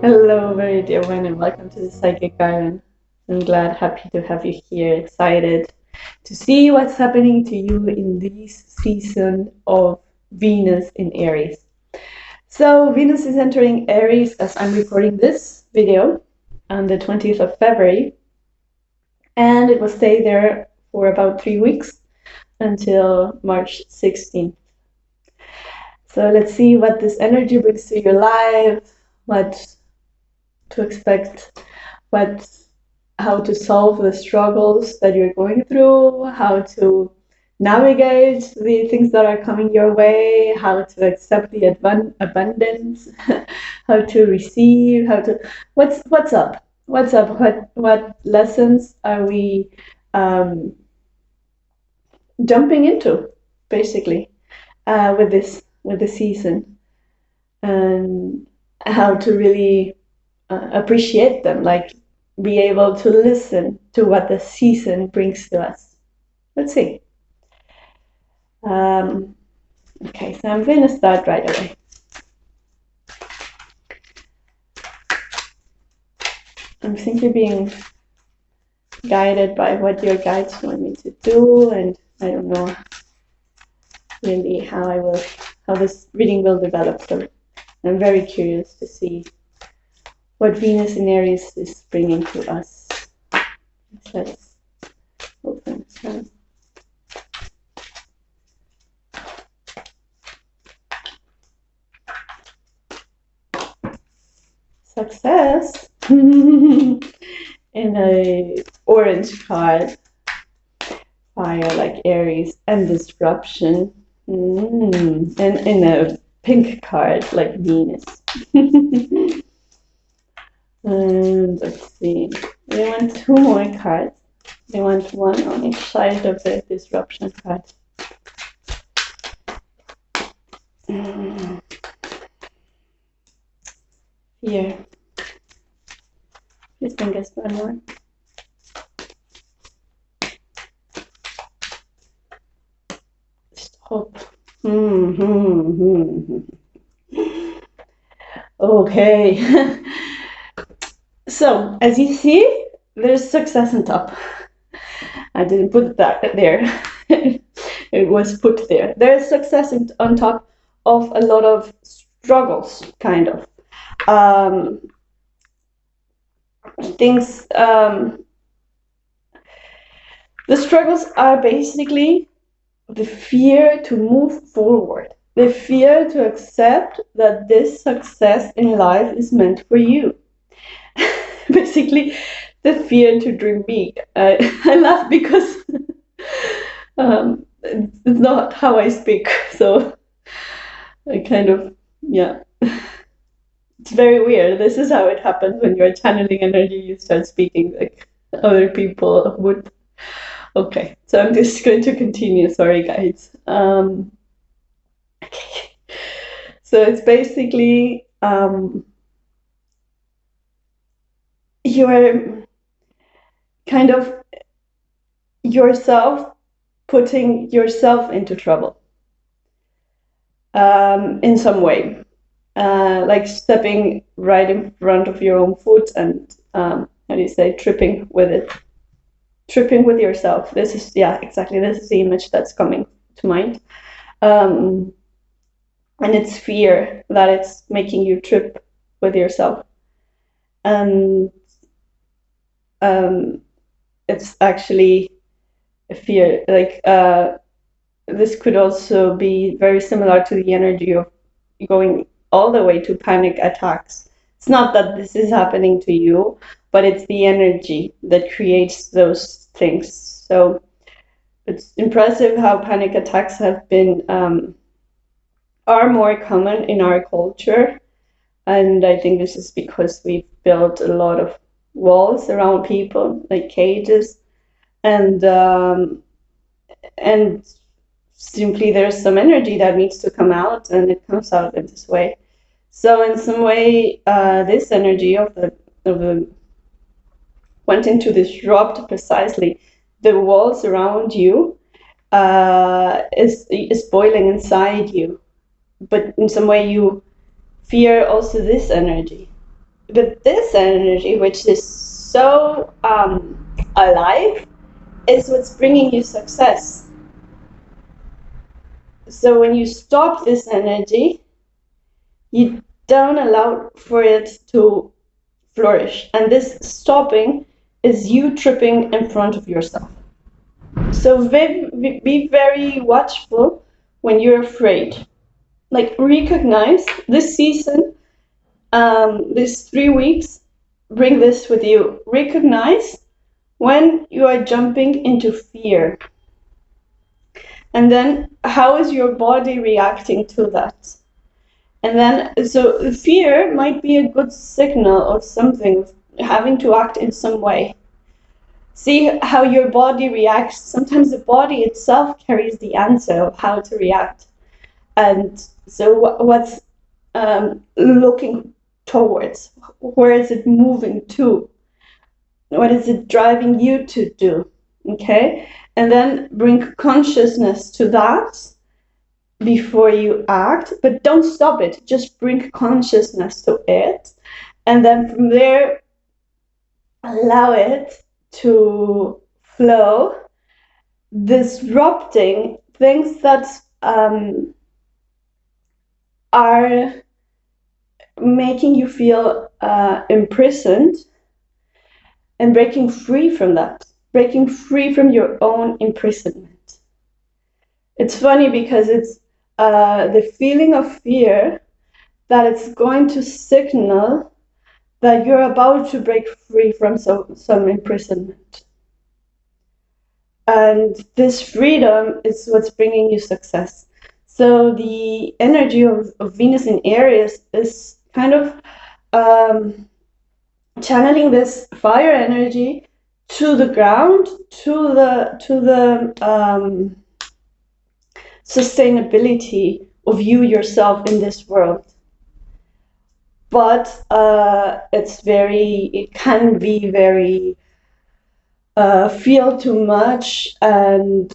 Hello, very dear one, and welcome to the Psychic Garden. I'm glad, happy to have you here, excited to see what's happening to you in this season of Venus in Aries. So, Venus is entering Aries as I'm recording this video on the 20th of February, and it will stay there for about 3 weeks until March 16th. So, let's see what this energy brings to your life, what to expect, how to solve the struggles that you're going through, how to navigate the things that are coming your way, how to accept the abundance, how to receive, what's up, what lessons are we jumping into, basically, with the season, and how to really appreciate them, like be able to listen to what the season brings to us. Let's see. Okay, so I'm going to start right away. I'm simply being guided by what your guides want me to do, and I don't know really how this reading will develop. So I'm very curious to see what Venus in Aries is bringing to us. Let's open this. Success in a orange card, fire like Aries, and disruption, and in a pink card like Venus. And let's see, they want two more cards. They want one on each side of the disruption card. Here. Please don't guess one more. Stop. Okay. So, as you see, there's success on top. I didn't put that there. It was put there. There's success on top of a lot of struggles, kind of. Things, the struggles are basically the fear to move forward, the fear to accept that this success in life is meant for you. Basically, the fear to dream big. I laugh because it's not how I speak, so I kind of, yeah. It's very weird. This is how it happens when you're channeling energy, you start speaking like other people would. Okay, so I'm just going to continue. Sorry, guys. Okay. So it's basically you're kind of yourself putting yourself into trouble in some way, like stepping right in front of your own foot and how do you say, tripping with yourself. This is, yeah, exactly, this is the image that's coming to mind. And it's fear that it's making you trip with yourself. And it's actually a fear, like this could also be very similar to the energy of going all the way to panic attacks. It's not that this is happening to you, but it's the energy that creates those things. So it's impressive how panic attacks have been are more common in our culture, and I think this is because we've built a lot of walls around people, like cages, and simply there's some energy that needs to come out, and it comes out in this way. So in some way, this energy of the wanting to disrupt precisely the walls around you is boiling inside you. But in some way, you fear also this energy, But this energy, which is so alive, is what's bringing you success. So when you stop this energy, you don't allow for it to flourish. And this stopping is you tripping in front of yourself. So be very watchful when you're afraid. Like, recognize this season, these 3 weeks, bring this with you. Recognize when you are jumping into fear. And then how is your body reacting to that? And then, so fear might be a good signal of something, having to act in some way. See how your body reacts. Sometimes the body itself carries the answer of how to react. And so what's looking towards? Where is it moving to? What is it driving you to do? Okay? And then bring consciousness to that before you act, but don't stop it. Just bring consciousness to it. And then from there, allow it to flow, disrupting things that are making you feel imprisoned, and breaking free from that, breaking free from your own imprisonment. It's funny because it's the feeling of fear that it's going to signal that you're about to break free from some imprisonment. And this freedom is what's bringing you success. So the energy of Venus in Aries is kind of channeling this fire energy to the ground, to the sustainability of you yourself in this world. But it can be very feel too much, and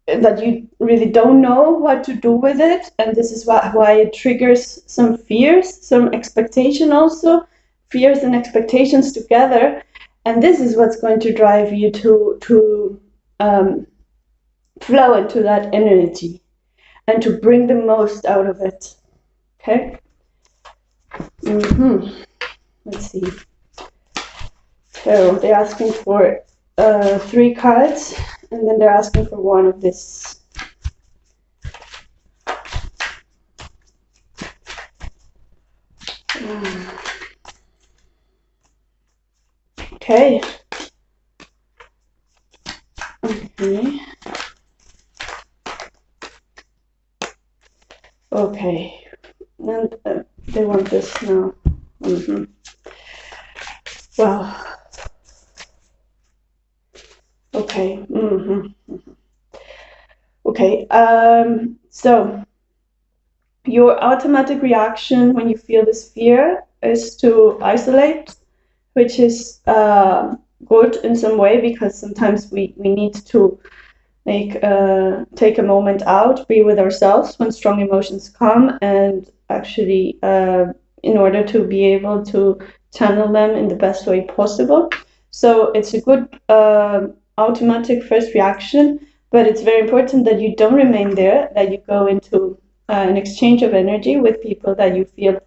that you really don't know what to do with it. And this is why it triggers some fears, some expectation also, fears and expectations together. And this is what's going to drive you to flow into that energy and to bring the most out of it. Okay? Let's see. So they're asking for 3 cards, and then they're asking for 1 of this. Okay. Okay. And they want this now. Well. Okay. Okay. So your automatic reaction when you feel this fear is to isolate, which is good in some way, because sometimes we need to take a moment out, be with ourselves when strong emotions come, and actually in order to be able to channel them in the best way possible. So it's a good automatic first reaction, but it's very important that you don't remain there, that you go into an exchange of energy with people that you feel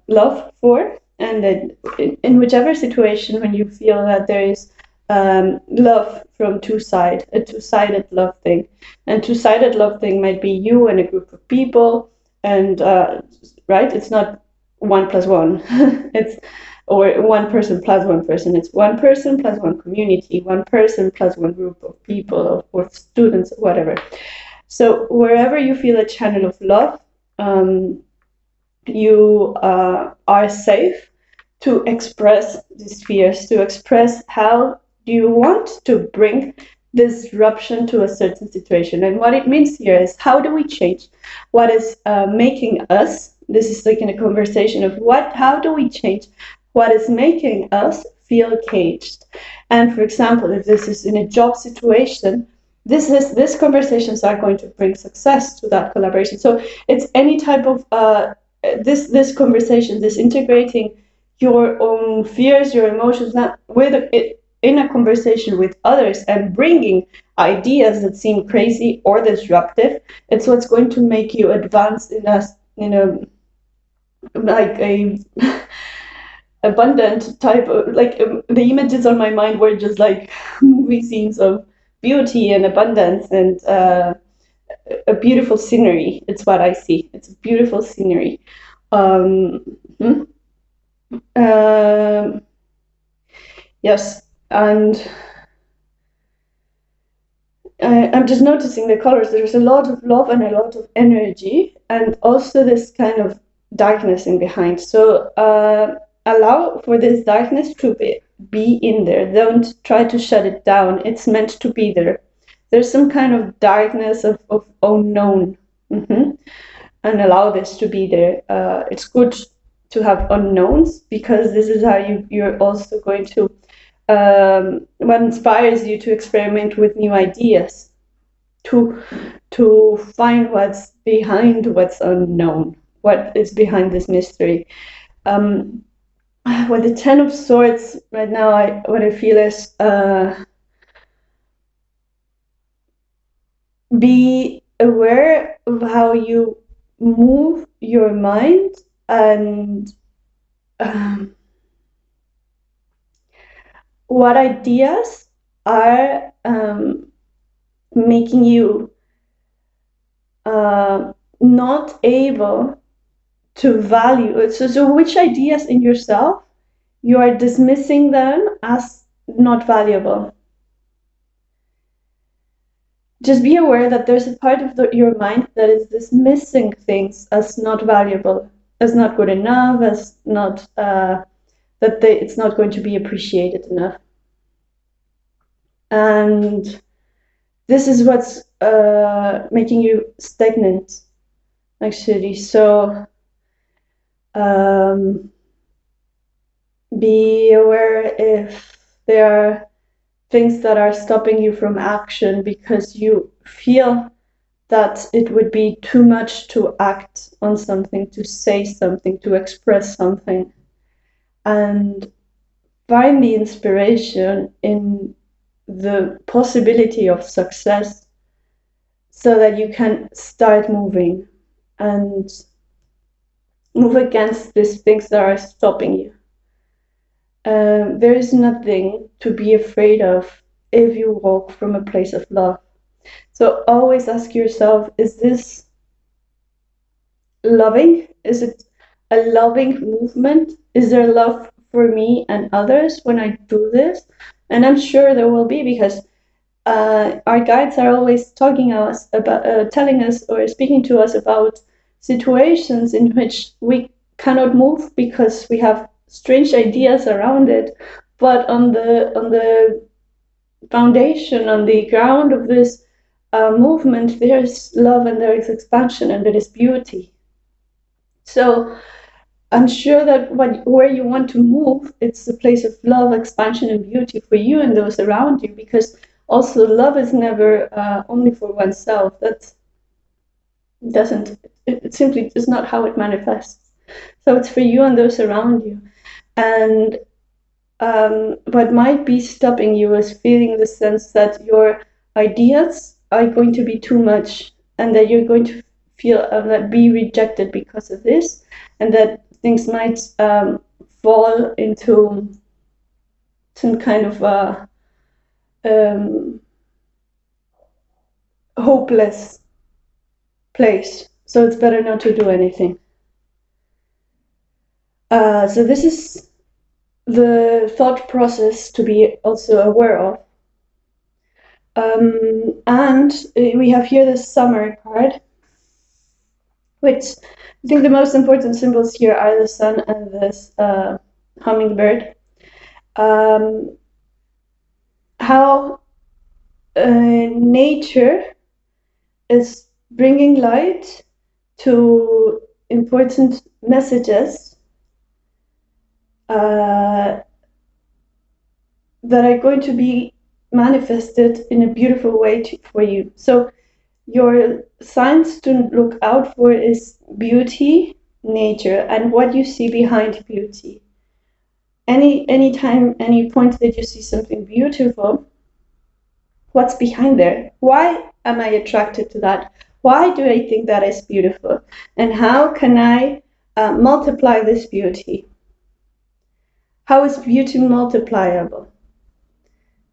love for, and that in whichever situation when you feel that there is love from a two-sided love thing. And two-sided love thing might be you and a group of people, and right, it's not 1 + 1. It's or 1 person plus 1 person. It's 1 person plus 1 community, 1 person plus 1 group of people or students, whatever. So wherever you feel a channel of love, you are safe to express these fears, to express how do you want to bring disruption to a certain situation. And what it means here is, how do we change what is making us, this is like in a conversation of how do we change what is making us feel caged. And for example, if this is in a job situation, these conversations are going to bring success to that collaboration. So it's any type of this conversation, this integrating your own fears, your emotions, not with it in a conversation with others and bringing ideas that seem crazy or disruptive, it's what's going to make you advance in a, like a abundant type of, like, the images on my mind were just like movie scenes of beauty and abundance and a beautiful scenery. It's what I see. It's a beautiful scenery. um, hmm? Um, yes, and I'm just noticing the colors. There's a lot of love and a lot of energy, and also this kind of darkness in behind. So allow for this darkness to be in there. Don't try to shut it down. It's meant to be there. There's some kind of darkness of unknown, and allow this to be there. It's good to have unknowns, because this is how you're also going to what inspires you to experiment with new ideas, to find what's behind what's unknown, what is behind this mystery. With the Ten of Swords right now, what I feel is be aware of how you move your mind, and what ideas are making you not able to value. So which ideas in yourself you are dismissing them as not valuable. Just be aware that there's a part of your mind that is dismissing things as not valuable, as not good enough, as not it's not going to be appreciated enough. And this is what's making you stagnant, actually. So be aware if there are things that are stopping you from action because you feel that it would be too much to act on something, to say something, to express something. And find the inspiration in the possibility of success so that you can start moving and move against these things that are stopping you. There is nothing to be afraid of if you walk from a place of love. So always ask yourself, is this loving? Is it a loving movement? Is there love for me and others when I do this? And I'm sure there will be, because our guides are always talking us about, telling us or speaking to us about situations in which we cannot move because we have strange ideas around it. But on the foundation, on the ground of this movement, there's love and there is expansion and there is beauty. So I'm sure that where you want to move, it's a place of love, expansion, and beauty for you and those around you, because also love is never only for oneself. That doesn't, it simply is not how it manifests. So it's for you and those around you. And what might be stopping you is feeling the sense that your ideas are going to be too much, and that you're going to feel that be rejected because of this, and that things might fall into some kind of hopeless place. So it's better not to do anything. So this is the thought process to be also aware of. And we have here the summer card, which I think the most important symbols here are the sun and this hummingbird. How nature is bringing light to important messages that are going to be manifested in a beautiful way for you. So your signs to look out for is beauty, nature and what you see behind beauty. Any time, any point that you see something beautiful, what's behind there? Why am I attracted to that? Why do I think that is beautiful? And how can I multiply this beauty? How is beauty multipliable?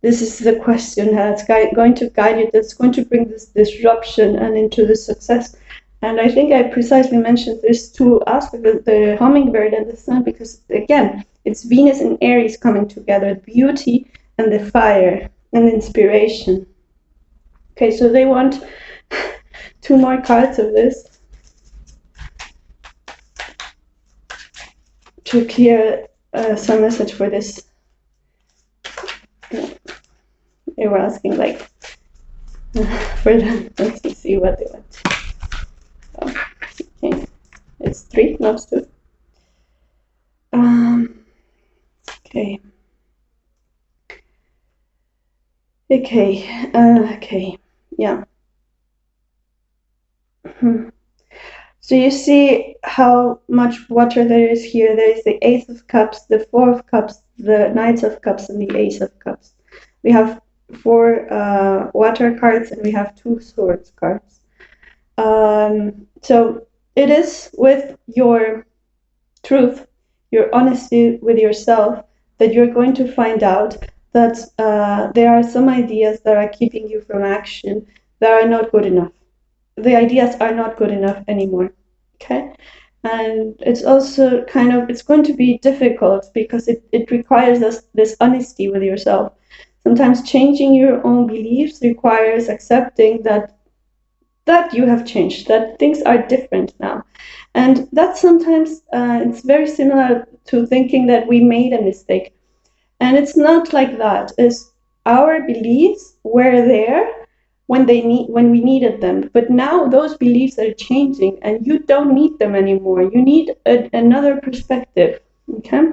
This is the question that's going to guide you, that's going to bring this disruption and into the success. And I think I precisely mentioned these two aspects, the hummingbird and the sun, because again, it's Venus and Aries coming together, beauty and the fire and inspiration. Okay, so they want two more cards of this to clear some message for this. They were asking like for them. Let's see what they want. Okay, it's 3, not 2. Okay. Okay. Yeah. So you see how much water there is here. There is the Ace of Cups, the Four of Cups, the Knight of Cups, and the Ace of Cups. We have 4 water cards and we have 2 swords cards. So it is with your truth, your honesty with yourself, that you're going to find out that there are some ideas that are keeping you from action that are not good enough. The ideas are not good enough anymore. Okay? And it's also it's going to be difficult because it requires this honesty with yourself. Sometimes changing your own beliefs requires accepting that you have changed, that things are different now. And that sometimes it's very similar to thinking that we made a mistake. And it's not like that. It's our beliefs were there when we needed them. But now those beliefs are changing and you don't need them anymore. You need another perspective. Okay?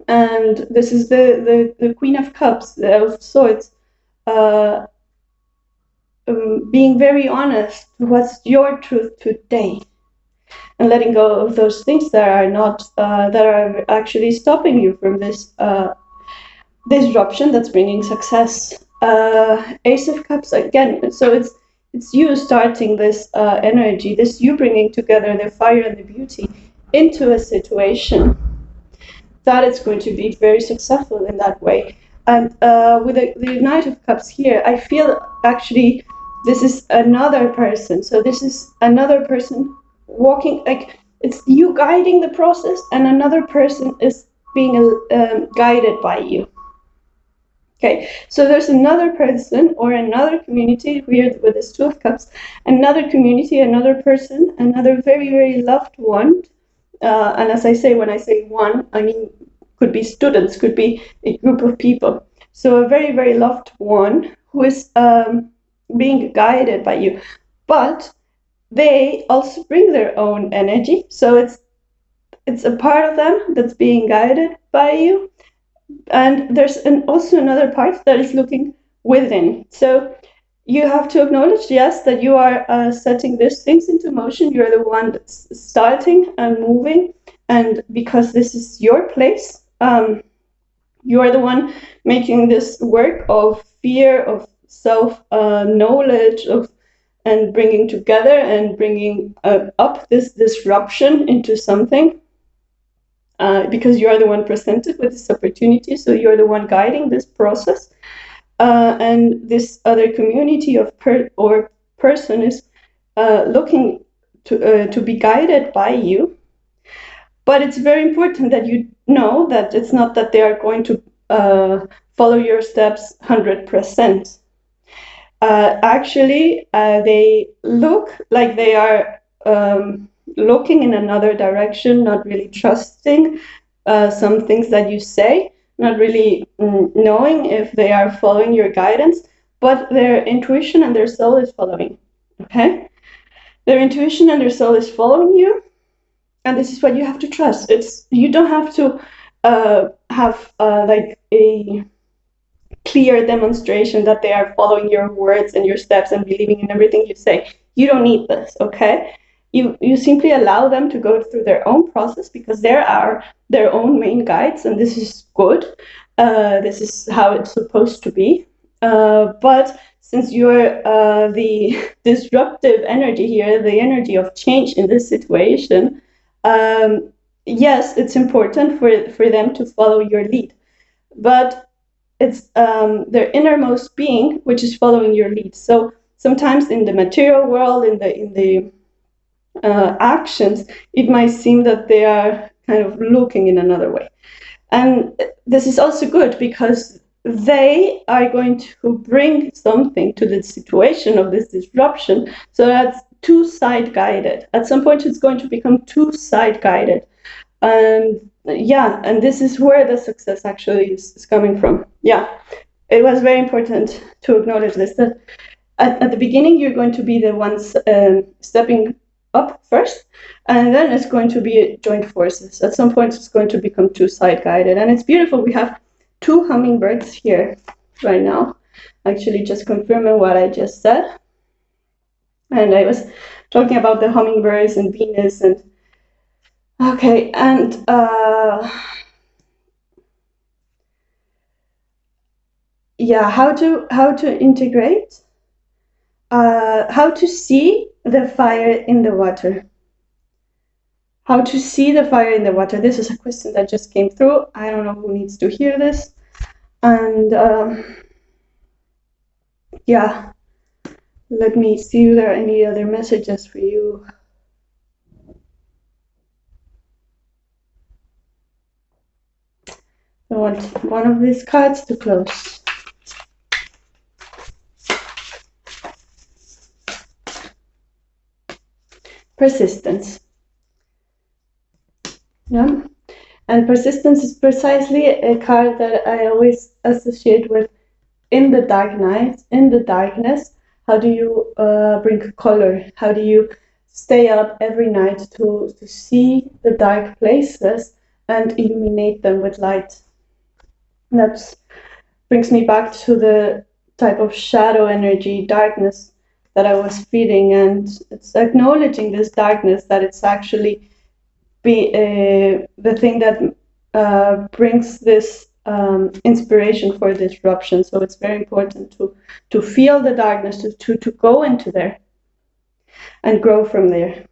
And this is the Queen of Cups, of Swords, being very honest. What's your truth today? And letting go of those things that are not that are actually stopping you from this disruption that's bringing success. Ace of Cups again. So it's you starting this energy, this you bringing together the fire and the beauty into a situation that is going to be very successful in that way. And with the Knight of Cups here, I feel actually this is another person. So this is another person walking, like it's you guiding the process, and another person is being guided by you. Okay, so there's another person or another community here with this 2 of Cups, another community, another person, another very, very loved one. And as I say, when I say one, I mean could be students, could be a group of people. So a very, very loved one who is being guided by you. But they also bring their own energy. So it's a part of them that's being guided by you. And there's also another part that is looking within. So you have to acknowledge, yes, that you are setting these things into motion. You're the one that's starting and moving. And because this is your place, you are the one making this work of fear, of self-knowledge, and bringing together and bringing up this disruption into something. Because you are the one presented with this opportunity, so you're the one guiding this process. And this other community of person is looking to be guided by you. But it's very important that you know that it's not that they are going to follow your steps 100%. Actually, they look like they are looking in another direction, not really trusting some things that you say, not really knowing if they are following your guidance, but their intuition and their soul is following. Okay? Their intuition and their soul is following you, and this is what you have to trust. You don't have to have like a clear demonstration that they are following your words and your steps and believing in everything you say. You don't need this, okay? you simply allow them to go through their own process, because there are their own main guides, and this is good. This is how it's supposed to be. But since you're the disruptive energy here, the energy of change in this situation, yes, it's important for them to follow your lead. But it's their innermost being which is following your lead. So sometimes in the material world, in the actions, it might seem that they are kind of looking in another way. And this is also good, because they are going to bring something to the situation of this disruption. So that's two-side guided. At some point, it's going to become two-side guided. And yeah, and this is where the success actually is coming from. Yeah, it was very important to acknowledge this, that at the beginning, you're going to be the ones stepping up first, and then it's going to be joint forces. At some point, it's going to become two-side guided, and it's beautiful. We have two hummingbirds here right now, actually just confirming what I just said. And I was talking about the hummingbirds and Venus, and okay, and yeah, how to integrate, how to see the fire in the water. How to see the fire in the water. This is a question that just came through. I don't know who needs to hear this. And yeah, let me see if there are any other messages for you. I want one of these cards to close. Persistence. Yeah. And persistence is precisely a card that I always associate with in the dark night, in the darkness. How do you bring color? How do you stay up every night to see the dark places and illuminate them with light? That brings me back to the type of shadow energy, darkness that I was feeling, and it's acknowledging this darkness, that it's actually the thing that brings this inspiration for disruption. So it's very important to feel the darkness, to go into there and grow from there.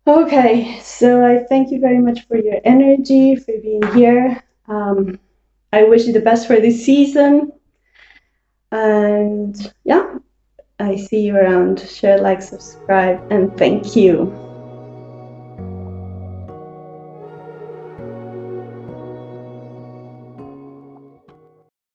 Okay, so I thank you very much for your energy, for being here. I wish you the best for this season. And yeah, I see you around. Share, like, subscribe, and thank you.